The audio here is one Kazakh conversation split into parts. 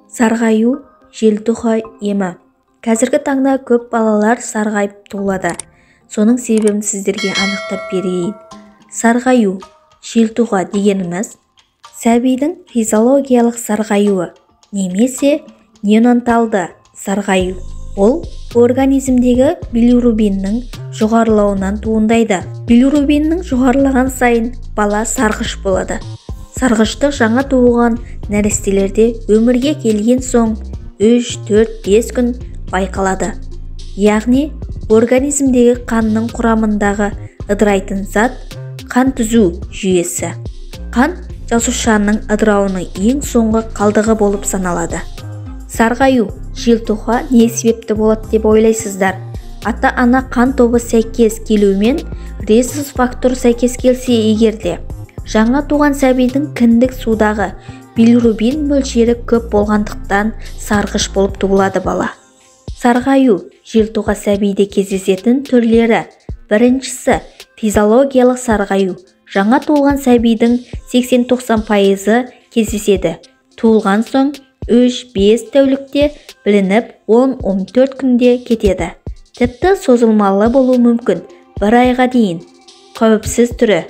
Сарғаю, желтуха емі. Қазіргі таңда көп балалар сарғайып туылады. Соның себебін сіздерге анықтап берейін. Сарғаю, желтуха дегеніміз сәбидің физиологиялық сарғаюы немесе неонаталды сарғаю. Ол организмдегі билирубиннің жоғарылауынан туындайды. Билирубиннің жоғарылаған сайын бала сарғыш болады. Сарғыштық жаңа туылған нәрестелерде өмірге келген соң 3-4-5 күн байқалады. Яғни организмдегі қанның құрамындағы ыдырайтын зат қан түзу жүйесі. Қан жасушаның ыдырауының ең соңғы қалдығы болып саналады. Сарғаю, желтуха не себепті болады деп ойлайсыздар? Ата-ана қан тобы сәйкес келуімен резус фактор сәйкес келсе егерде жаңа туған сәбидің кіндік судағы билирубин мөлшері көп болғандықтан сарғыш болып туылады бала. Сарғаю, желтуха сәбиде кездесетін түрлері. Біріншісі физиологиялық сарғаю. Жаңа туылған сәбидің 80-90% кездеседі. Туылған соң 3-5 тәулікте білініп 10-14 күнде кетеді. Тіпті созылмалы болуы мүмкін 1 айға дейін. Қауіпсіз түрі.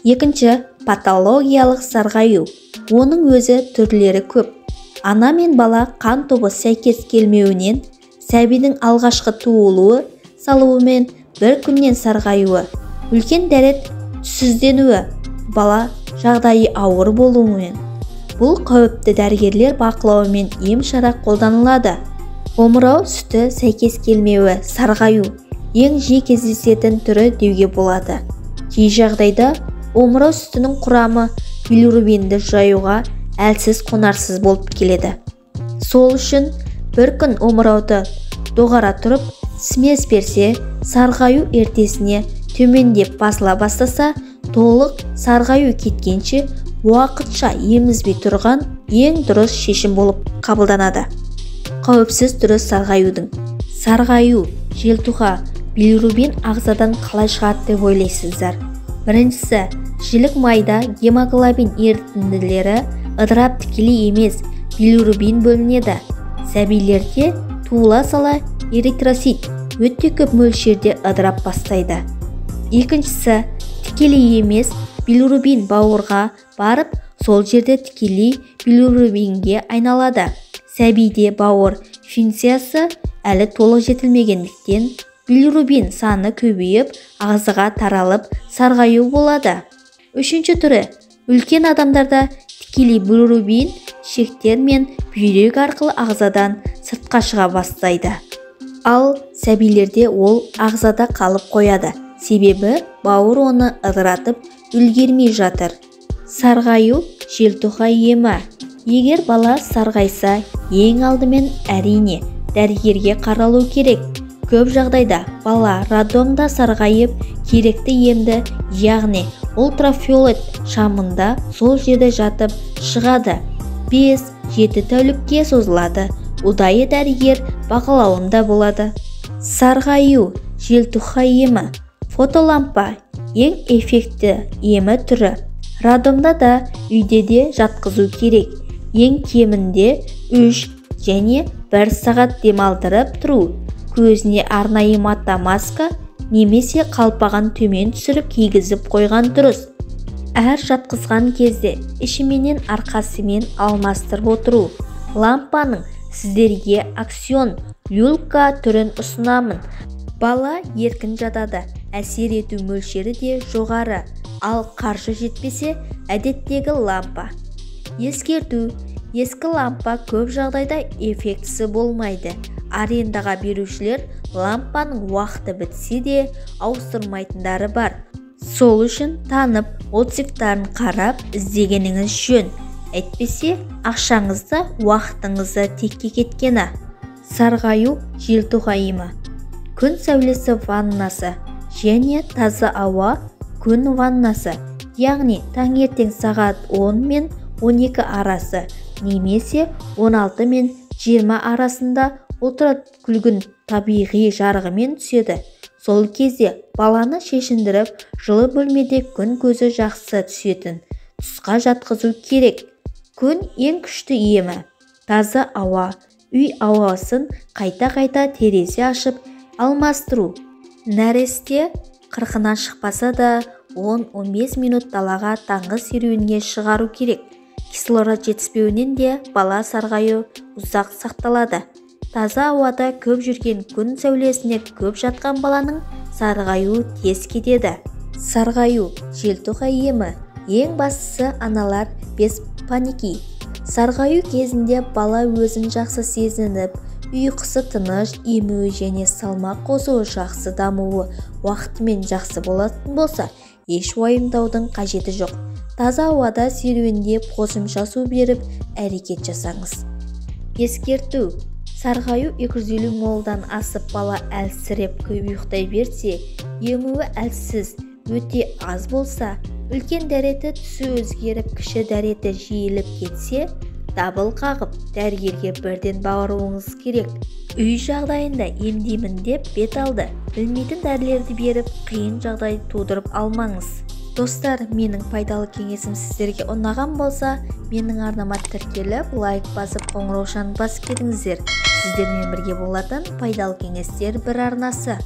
Екінші, патологиялық сарғаю. Оның өзі түрлері көп. Ана мен бала қан тобы сәйкес келмеуінен сәбидің алғашқы туылуы салуымен 1 күннен сарғаюы, үлкен дәрет түссізденуі, бала жағдайы ауыр болуымен. Бұл қауіпті дәрігерлер бақылауымен ем-шара қолданылады. Омырау сүті сәйкес келмеуі сарғаю ең жиі кездесетін түрі деуге болады. Кей жағдайда омырау сүтінің құрамы билирубинді жаюға әлсіз қонарсыз болып келеді. Сол үшін бір күн омырауды доғара тұрып смес берсе, сарғаю ертесіне төмендеп басыла бастаса, толық сарғаю кеткенше уақытша емізбей тұрған ең дұрыс шешім болып қабылданады. Қауіпсіз түрі сарғаюдың. Сарғаю, желтуха, билирубин ағзадан қалай шығады деп ойлайсыздар? Біріншісі, жілік майда гемоглобин ерітінділері ыдырап тікелей емес билирубин бөлінеді. Сәбилерде туыла сала эритроцит өте көп мөлшерде ыдырап бастайды. Екіншісі, тікелей емес билирубин бауырға барып, сол жерде тікелей билирубинге айналады. Сәбиде бауыр функциясы әлі толық жетілмегендіктен билирубин саны көбейіп, ағзаға таралып, сарғаю болады. Үшінші түрі, үлкен адамдарда тікелей билирубин шектер мен бүйрек арқылы ағзадан сыртқа шыға бастайды. Ал сәбилерде ол ағзада қалып қояды. Себебі бауыр оны ыдыратып үлгермей жатыр. Сарғаю, желтуха емі. Егер бала сарғайса, ең алдымен әрине дәрігерге қаралу керек. Көп жағдайда бала роддомда сарғайып, керекті емді, яғни ультрафиолет шамында сол жерде жатып шығады. 5-7 тәулікке созылады. Ұдайы дәрігер бақылауында болады. Сарғаю, желтуха емі. Фотолампа ең эффекті емі түрі. Роддомда да үйде де жатқызу керек. Ең кемінде 3 және 1 сағат демалдырып тұру. Көзіне арнайы мата маска немесе қалпаған төмен түсіріп кигізіп қойған дұрыс. Әр жатқызған кезде ішіменен арқасымен алмастырып отыру. Лампаның сіздерге аксион люлька түрін ұсынамын. Бала еркін жатады, әсер ету мөлшері де жоғары, ал қаржы жетпесе әдеттегі лампа. Ескерту, ескі лампа көп жағдайда эффектісі болмайды. Арендаға берушілер лампаның уақыты бітсе де ауыстырмайтындары бар. Сол үшін танып, отзывтарын қарап іздегеніңіз жөн. Әйтпесе ақшаңызды, уақытыңызды текке кеткені. Сарғаю, желтуха емі. Күн сәулесі ваннасы және таза ауа күн ваннасы, яғни таңертең сағат 10 мен 12 арасы немесе 16 мен 20 арасында ультрафильгін табиғи жарығымен түседі. Сол кезде баланы шешіндіріп, жылы бөлмеде күн көзі жақсы түсетін тұсқа жатқызу керек. Күн ең күшті емі. таза ауа, үй ауасын қайта-қайта терезе ашып алмастыру. Нәресте қырқынан шықпаса да 10-15 минут далаға таңғы серуенге шығару керек. Кислород жетіспеуінен де бала сарғаю ұзақ сақталады. Таза ауада көп жүрген, күн сәулесіне көп жатқан баланың сарғаюы тез кетеді. Сарғаю, желтоқай емі. Ең бастысы аналар без паники. Сарғаю кезінде бала өзін жақсы сезініп, ұйқысы тыныш, емуі және салмақ қосуы жақсы дамуы уақытымен жақсы болатын болса, еш уайымдаудың қажеті жоқ. Таза ауада серуендеп, қосымша су беріп, әрекет жасаңыз. Ескерту: сарғаю 250 молдан асып бала әлсіреп көп ұйықтай берсе, емуі әлсіз, өте аз болса, үлкен дәреті түсі өзгеріп, кіші дәреті жиіліп кетсе, дабыл қағып, дәрігерге бірден баруыңыз керек. Үй жағдайында емдеймін деп бет алды, білмейтін дәрілерді беріп, қиын жағдай тудырып алмаңыз. Достар, менің пайдалы кеңесім сіздерге ұнаған болса, менің арнама тіркеліп, лайк басып, қоңыраушаны басып кетіңіздер. Сіздермен бірге болатын пайдалы кеңестер бір арнасы.